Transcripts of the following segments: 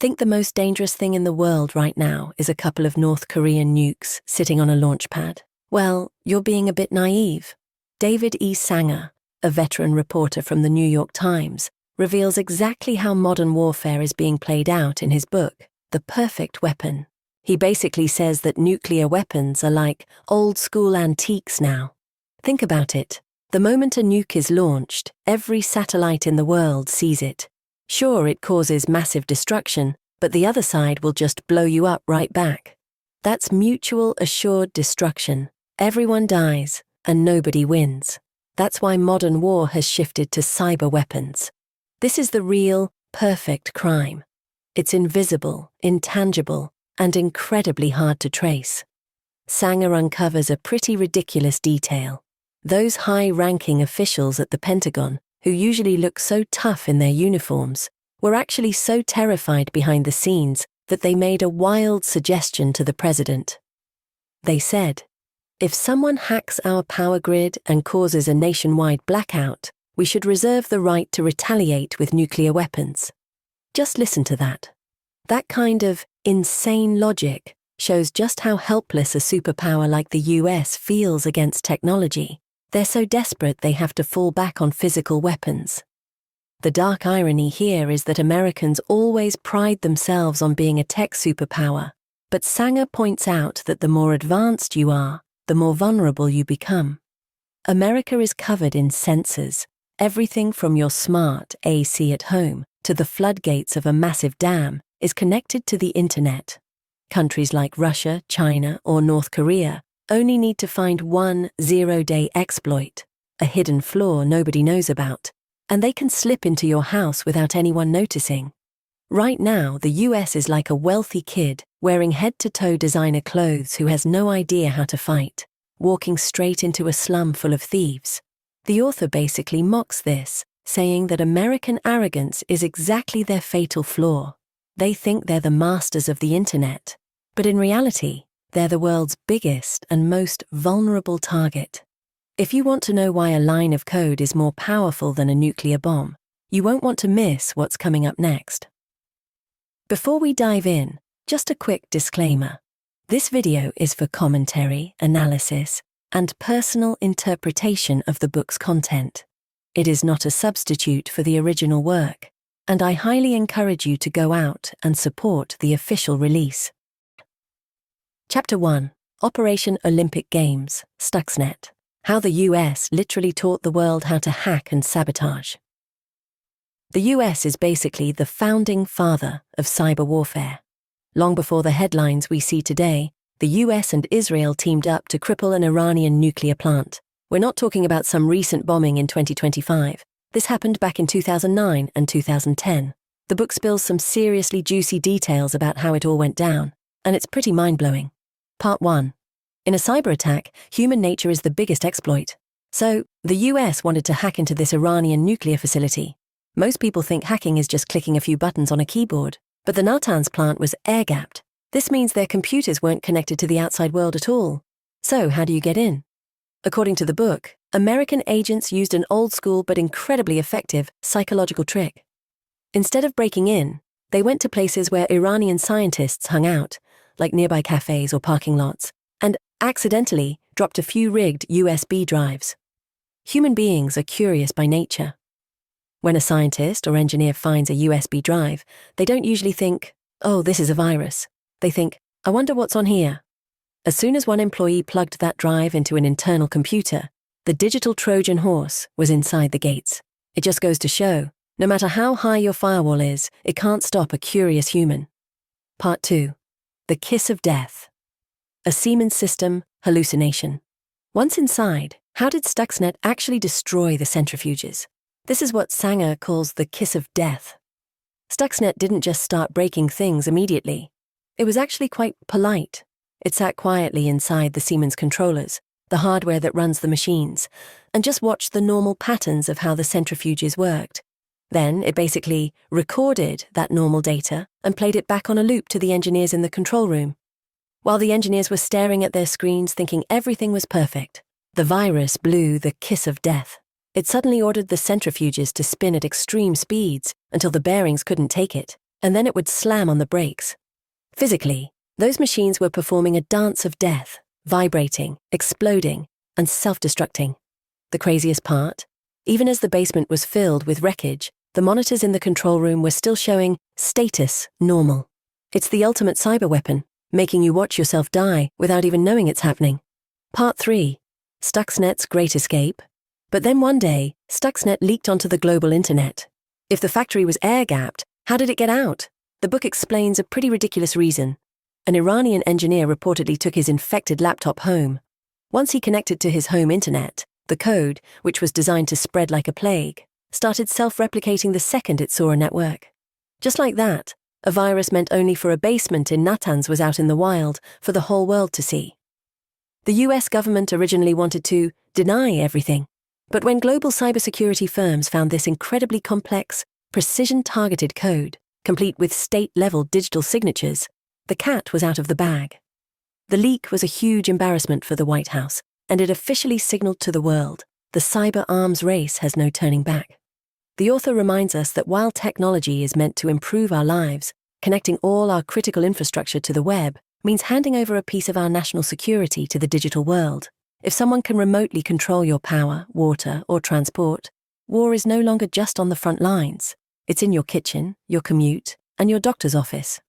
Think the most dangerous thing in the world right now is a couple of North Korean nukes sitting on a launch pad? Well, you're being a bit naive. David E. Sanger, a veteran reporter from the New York Times, reveals exactly how modern warfare is being played out in his book, The Perfect Weapon. He basically says that nuclear weapons are like old-school antiques now. Think about it. The moment a nuke is launched, every satellite in the world sees it. Sure, it causes massive destruction, but the other side will just blow you up right back. That's mutual assured destruction. Everyone dies, and nobody wins. That's why modern war has shifted to cyber weapons. This is the real, perfect crime. It's invisible, intangible, and incredibly hard to trace. Sanger uncovers a pretty ridiculous detail. Those high-ranking officials at the Pentagon, who usually look so tough in their uniforms, were actually so terrified behind the scenes that they made a wild suggestion to the president. They said, "If someone hacks our power grid and causes a nationwide blackout, we should reserve the right to retaliate with nuclear weapons." Just listen to that. That kind of insane logic shows just how helpless a superpower like the US feels against technology. They're so desperate they have to fall back on physical weapons. The dark irony here is that Americans always pride themselves on being a tech superpower, but Sanger points out that the more advanced you are, the more vulnerable you become. America is covered in sensors, everything from your smart AC at home to the floodgates of a massive dam is connected to the internet. Countries like Russia, China, or North Korea only need to find one zero-day exploit, a hidden flaw nobody knows about, and they can slip into your house without anyone noticing. Right now, the US is like a wealthy kid wearing head-to-toe designer clothes who has no idea how to fight, walking straight into a slum full of thieves. The author basically mocks this, saying that American arrogance is exactly their fatal flaw. They think they're the masters of the internet, but in reality, they're the world's biggest and most vulnerable target. If you want to know why a line of code is more powerful than a nuclear bomb, you won't want to miss what's coming up next. Before we dive in, just a quick disclaimer. This video is for commentary, analysis, and personal interpretation of the book's content. It is not a substitute for the original work, and I highly encourage you to go out and support the official release. Chapter 1. Operation Olympic Games, Stuxnet. How the US literally taught the world how to hack and sabotage. The US is basically the founding father of cyber warfare. Long before the headlines we see today, the US and Israel teamed up to cripple an Iranian nuclear plant. We're not talking about some recent bombing in 2025. This happened back in 2009 and 2010. The book spills some seriously juicy details about how it all went down, and it's pretty mind-blowing. Part 1. In a cyber attack, human nature is the biggest exploit. So, the US wanted to hack into this Iranian nuclear facility. Most people think hacking is just clicking a few buttons on a keyboard, but the Natanz plant was air-gapped. This means their computers weren't connected to the outside world at all. So, how do you get in? According to the book, American agents used an old-school but incredibly effective psychological trick. Instead of breaking in, they went to places where Iranian scientists hung out, like nearby cafes or parking lots, and accidentally dropped a few rigged USB drives. Human beings are curious by nature. When a scientist or engineer finds a USB drive, they don't usually think, "Oh, this is a virus." They think, "I wonder what's on here." As soon as one employee plugged that drive into an internal computer, the digital Trojan horse was inside the gates. It just goes to show, no matter how high your firewall is, it can't stop a curious human. Part 2. The Kiss of Death. A Siemens system hallucination. Once inside, how did Stuxnet actually destroy the centrifuges? This is what Sanger calls the kiss of death. Stuxnet didn't just start breaking things immediately. It was actually quite polite. It sat quietly inside the Siemens controllers, the hardware that runs the machines, and just watched the normal patterns of how the centrifuges worked. Then it basically recorded that normal data and played it back on a loop to the engineers in the control room. While the engineers were staring at their screens thinking everything was perfect, the virus blew the kiss of death. It suddenly ordered the centrifuges to spin at extreme speeds until the bearings couldn't take it, and then it would slam on the brakes. Physically, those machines were performing a dance of death, vibrating, exploding, and self-destructing. The craziest part? Even as the basement was filled with wreckage, the monitors in the control room were still showing status normal. It's the ultimate cyber weapon, making you watch yourself die without even knowing it's happening. Part 3. Stuxnet's Great Escape. But then one day, Stuxnet leaked onto the global internet. If the factory was air-gapped, how did it get out? The book explains a pretty ridiculous reason. An Iranian engineer reportedly took his infected laptop home. Once he connected to his home internet, the code, which was designed to spread like a plague, started self-replicating the second it saw a network. Just like that, a virus meant only for a basement in Natanz was out in the wild for the whole world to see. The US government originally wanted to deny everything, but when global cybersecurity firms found this incredibly complex, precision-targeted code, complete with state-level digital signatures, the cat was out of the bag. The leak was a huge embarrassment for the White House, and it officially signaled to the world, the cyber arms race has no turning back. The author reminds us that while technology is meant to improve our lives, connecting all our critical infrastructure to the web means handing over a piece of our national security to the digital world. If someone can remotely control your power, water, or transport, war is no longer just on the front lines. It's in your kitchen, your commute, and your doctor's office.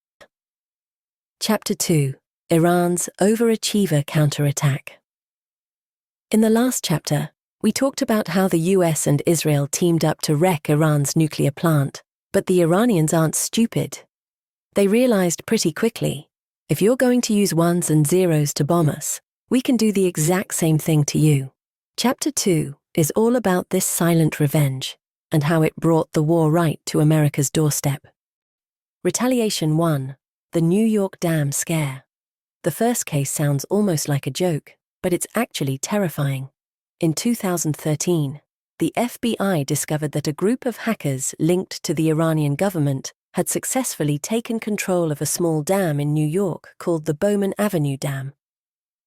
Chapter 2. Iran's Overachiever Counterattack. In the last chapter, we talked about how the US and Israel teamed up to wreck Iran's nuclear plant, but the Iranians aren't stupid. They realized pretty quickly, if you're going to use ones and zeros to bomb us, we can do the exact same thing to you. Chapter 2 is all about this silent revenge and how it brought the war right to America's doorstep. Retaliation 1. The New York Dam Scare. The first case sounds almost like a joke, but it's actually terrifying. In 2013, the FBI discovered that a group of hackers linked to the Iranian government had successfully taken control of a small dam in New York called the Bowman Avenue Dam.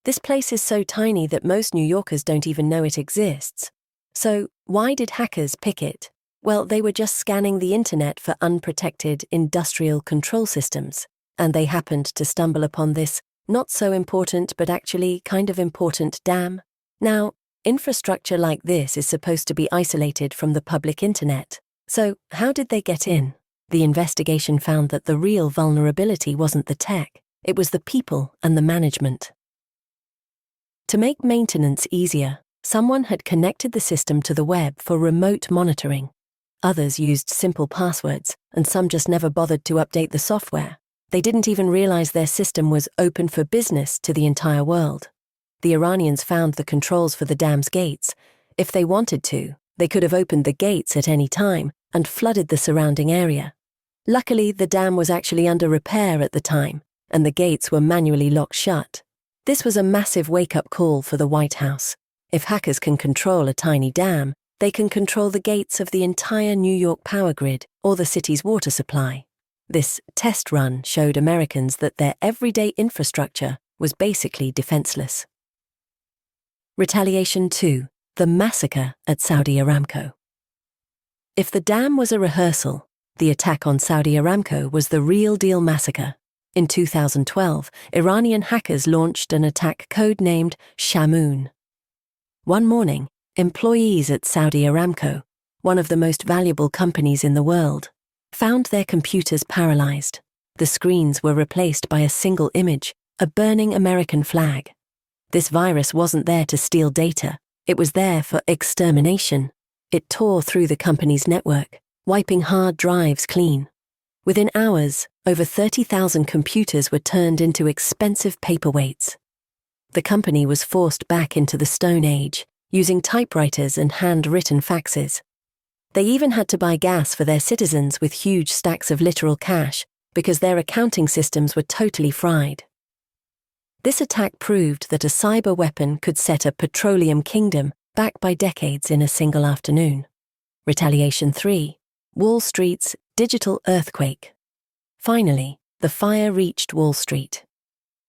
This place is so tiny that most New Yorkers don't even know it exists. So, why did hackers pick it? Well, they were just scanning the internet for unprotected industrial control systems, and they happened to stumble upon this not so important but actually kind of important dam. Now, infrastructure like this is supposed to be isolated from the public internet. So, how did they get in? The investigation found that the real vulnerability wasn't the tech, it was the people and the management. To make maintenance easier, someone had connected the system to the web for remote monitoring. Others used simple passwords, and some just never bothered to update the software. They didn't even realize their system was open for business to the entire world. The Iranians found the controls for the dam's gates. If they wanted to, they could have opened the gates at any time and flooded the surrounding area. Luckily, the dam was actually under repair at the time, and the gates were manually locked shut. This was a massive wake-up call for the White House. If hackers can control a tiny dam, they can control the gates of the entire New York power grid or the city's water supply. This test run showed Americans that their everyday infrastructure was basically defenseless. Retaliation 2. The Massacre at Saudi Aramco. If the dam was a rehearsal, the attack on Saudi Aramco was the real-deal massacre. In 2012, Iranian hackers launched an attack codenamed Shamoon. One morning, employees at Saudi Aramco, one of the most valuable companies in the world, found their computers paralyzed. The screens were replaced by a single image, a burning American flag. This virus wasn't there to steal data, it was there for extermination. It tore through the company's network, wiping hard drives clean. Within hours, over 30,000 computers were turned into expensive paperweights. The company was forced back into the Stone Age, using typewriters and hand-written faxes. They even had to buy gas for their citizens with huge stacks of literal cash because their accounting systems were totally fried. This attack proved that a cyber weapon could set a petroleum kingdom back by decades in a single afternoon. Retaliation 3. Wall Street's digital earthquake. Finally, the fire reached Wall Street.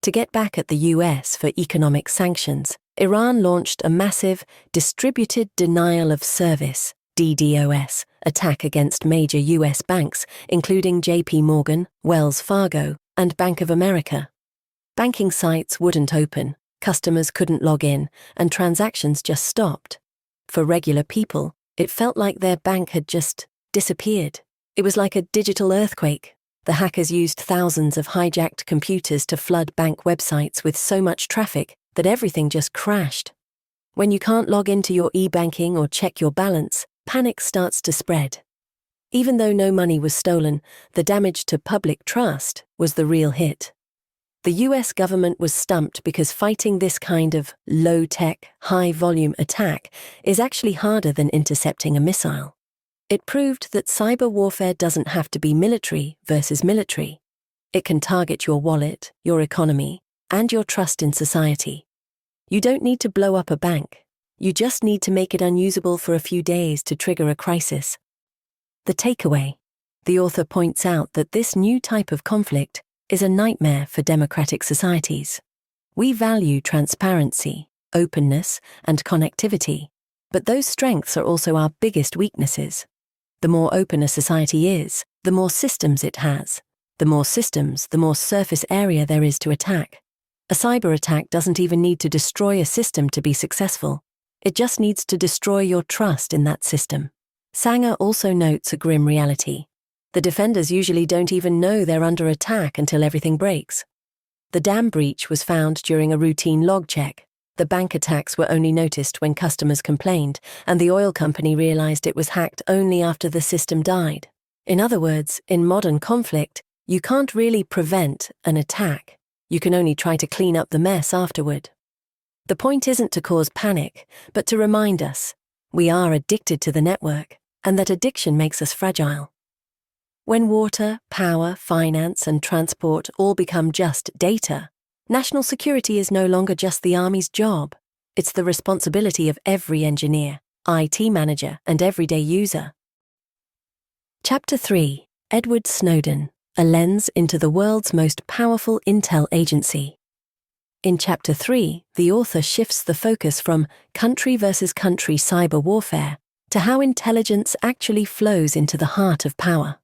To get back at the US for economic sanctions, Iran launched a massive Distributed Denial of Service, DDoS, attack against major U.S. banks, including J.P. Morgan, Wells Fargo, and Bank of America. Banking sites wouldn't open, customers couldn't log in, and transactions just stopped. For regular people, it felt like their bank had just disappeared. It was like a digital earthquake. The hackers used thousands of hijacked computers to flood bank websites with so much traffic that everything just crashed. When you can't log into your e-banking or check your balance, panic starts to spread. Even though no money was stolen, the damage to public trust was the real hit. The US government was stumped because fighting this kind of low-tech, high-volume attack is actually harder than intercepting a missile. It proved that cyber warfare doesn't have to be military versus military. It can target your wallet, your economy, and your trust in society. You don't need to blow up a bank. You just need to make it unusable for a few days to trigger a crisis. The takeaway. The author points out that this new type of conflict is a nightmare for democratic societies. We value transparency, openness, and connectivity, but those strengths are also our biggest weaknesses. The more open a society is, the more systems it has. The more systems, the more surface area there is to attack. A cyber attack doesn't even need to destroy a system to be successful. It just needs to destroy your trust in that system. Sanger also notes a grim reality. The defenders usually don't even know they're under attack until everything breaks. The dam breach was found during a routine log check. The bank attacks were only noticed when customers complained, and the oil company realized it was hacked only after the system died. In other words, in modern conflict, you can't really prevent an attack. You can only try to clean up the mess afterward. The point isn't to cause panic, but to remind us we are addicted to the network, and that addiction makes us fragile. When water, power, finance, and transport all become just data, national security is no longer just the Army's job. It's the responsibility of every engineer, IT manager, and everyday user. Chapter 3. Edward Snowden, a lens into the world's most powerful intel agency. In Chapter 3, the author shifts the focus from country versus country cyber warfare to how intelligence actually flows into the heart of power.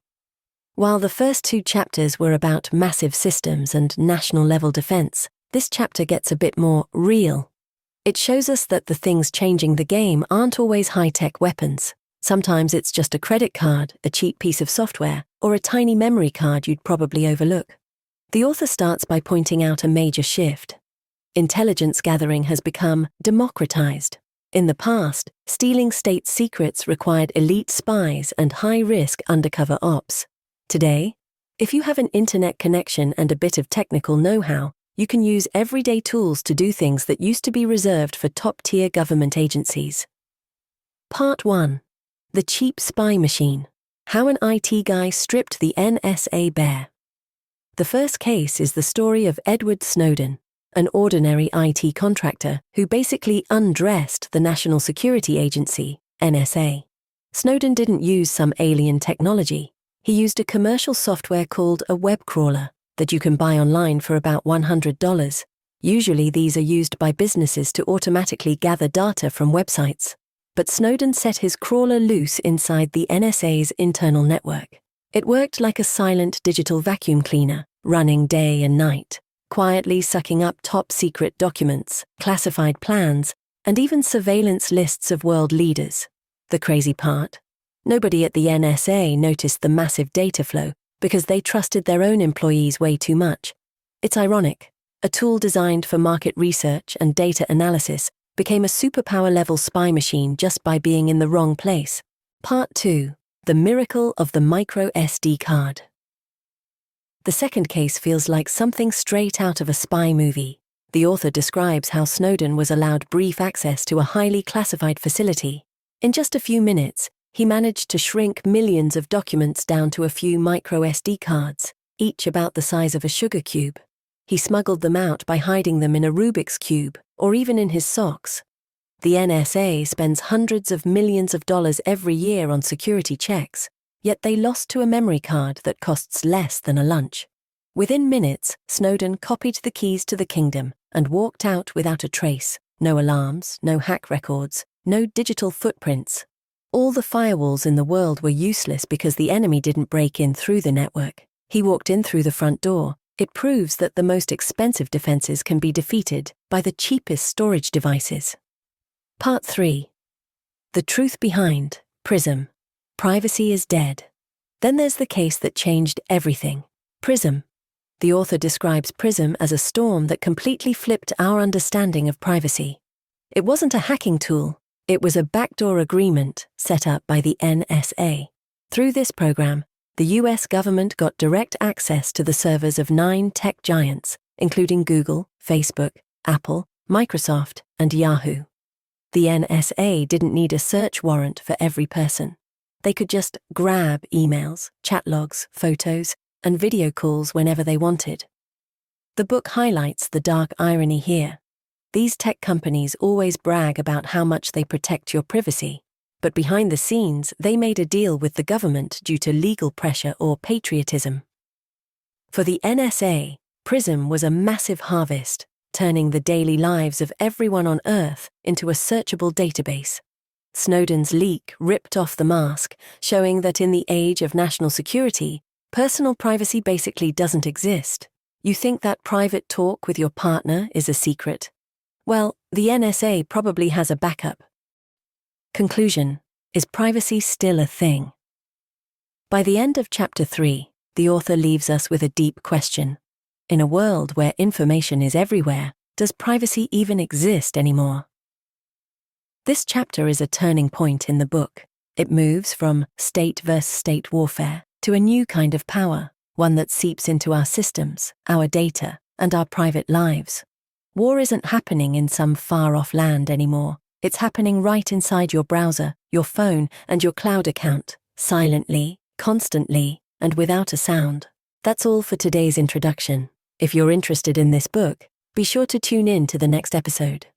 While the first two chapters were about massive systems and national-level defense, this chapter gets a bit more real. It shows us that the things changing the game aren't always high-tech weapons. Sometimes it's just a credit card, a cheap piece of software, or a tiny memory card you'd probably overlook. The author starts by pointing out a major shift. Intelligence gathering has become democratized. In the past, stealing state secrets required elite spies and high-risk undercover ops. Today, if you have an internet connection and a bit of technical know-how, you can use everyday tools to do things that used to be reserved for top-tier government agencies. Part 1. The Cheap Spy Machine. How an IT guy stripped the NSA bare. The first case is the story of Edward Snowden, an ordinary IT contractor who basically undressed the National Security Agency, NSA. Snowden didn't use some alien technology. He used a commercial software called a web crawler that you can buy online for about $100. Usually these are used by businesses to automatically gather data from websites. But Snowden set his crawler loose inside the NSA's internal network. It worked like a silent digital vacuum cleaner, running day and night, quietly sucking up top-secret documents, classified plans, and even surveillance lists of world leaders. The crazy part? Nobody at the NSA noticed the massive data flow because they trusted their own employees way too much. It's ironic. A tool designed for market research and data analysis became a superpower-level spy machine just by being in the wrong place. Part 2. The Miracle of the Micro SD Card. The second case feels like something straight out of a spy movie. The author describes how Snowden was allowed brief access to a highly classified facility. In just a few minutes, he managed to shrink millions of documents down to a few micro SD cards, each about the size of a sugar cube. He smuggled them out by hiding them in a Rubik's Cube, or even in his socks. The NSA spends hundreds of millions of dollars every year on security checks, yet they lost to a memory card that costs less than a lunch. Within minutes, Snowden copied the keys to the kingdom and walked out without a trace. No alarms, no hack records, no digital footprints. All the firewalls in the world were useless because the enemy didn't break in through the network. He walked in through the front door. It proves that the most expensive defenses can be defeated by the cheapest storage devices. Part 3. The truth behind PRISM. Privacy is dead. Then there's the case that changed everything. PRISM. The author describes PRISM as a storm that completely flipped our understanding of privacy. It wasn't a hacking tool. It was a backdoor agreement set up by the NSA. Through this program, the US government got direct access to the servers of 9 tech giants, including Google, Facebook, Apple, Microsoft, and Yahoo. The NSA didn't need a search warrant for every person. They could just grab emails, chat logs, photos, and video calls whenever they wanted. The book highlights the dark irony here. These tech companies always brag about how much they protect your privacy, but behind the scenes, they made a deal with the government due to legal pressure or patriotism. For the NSA, PRISM was a massive harvest, turning the daily lives of everyone on Earth into a searchable database. Snowden's leak ripped off the mask, showing that in the age of national security, personal privacy basically doesn't exist. You think that private talk with your partner is a secret? Well, the NSA probably has a backup. Conclusion: is privacy still a thing? By the end of Chapter 3, the author leaves us with a deep question. In a world where information is everywhere, does privacy even exist anymore? This chapter is a turning point in the book. It moves from state versus state warfare to a new kind of power, one that seeps into our systems, our data, and our private lives. War isn't happening in some far-off land anymore. It's happening right inside your browser, your phone, and your cloud account, silently, constantly, and without a sound. That's all for today's introduction. If you're interested in this book, be sure to tune in to the next episode.